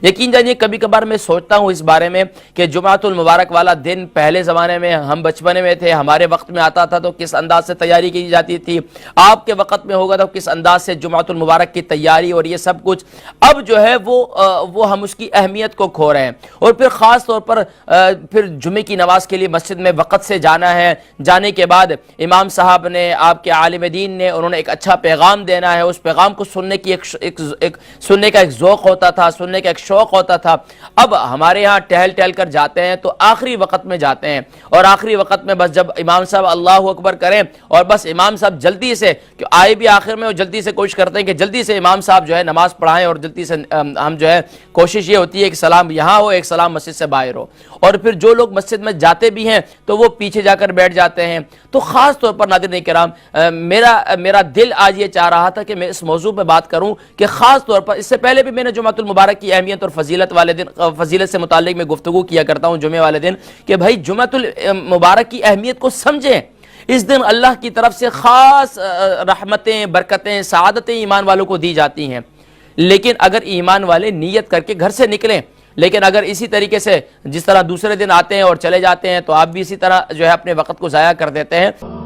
यकीन जानिए कभी कभार मैं सोचता हूँ इस बारे में कि जुमातुल मुबारक वाला दिन पहले ज़माने में हम बचपने में थे, हमारे वक्त में आता था तो किस अंदाज से तैयारी की जाती थी, आपके वक्त में होगा तो किस अंदाज से जुमातुल मुबारक की तैयारी और ये सब कुछ। अब जो है वो हम उसकी अहमियत को खो रहे हैं। और फिर ख़ास तौर पर फिर जुमे की नमाज के लिए मस्जिद में वक़्त से जाना है, जाने के बाद इमाम साहब ने, आपके आलिम दीन ने, उन्होंने एक अच्छा पैगाम देना है, उस पैगाम को सुनने की सुनने का एक ज़ौक़ होता था, सुनने का एक शौक़ होता था। अब हमारे यहाँ टहल टहल कर जाते हैं तो आखिरी वक़्त में जाते हैं, और आखिरी वक़्त में बस जब इमाम साहब अल्लाहु अकबर करें और बस इमाम साहब जल्दी से, कि आए भी आखिर में, और जल्दी से कोशिश करते हैं कि जल्दी से इमाम साहब जो है नमाज़ पढ़ाएं, और जल्दी से हम जो है कोशिश ये होती है कि सलाम यहाँ हो, एक सलाम मस्जिद से बाहर हो। और फिर जो लोग मस्जिद में जाते भी हैं तो वो पीछे जाकर बैठ जाते हैं। तो ख़ास तौर पर नाज़रीन किराम, मेरा दिल आज ये चाह रहा था कि मैं इस मौजू पर बात करूँ कि ख़ास तौर पर, इससे पहले भी मैंने जुमातुल मुबारक की अहमियत और फजीलत वाले दिन, फजीलत से मुताल्लिक मैं गुफ्तगू किया करता हूँ जुमे वाले दिन, कि भाई जुमातुल मुबारक की अहमियत को समझें। इस दिन अल्लाह की तरफ से ख़ास रहमतें, बरकतें, सआदतें ईमान वालों को दी जाती हैं। लेकिन अगर ईमान वाले नीयत करके घर से निकलें, लेकिन अगर इसी तरीके से जिस तरह दूसरे दिन आते हैं और चले जाते हैं, तो आप भी इसी तरह जो है अपने वक़्त को ज़ाया कर देते हैं।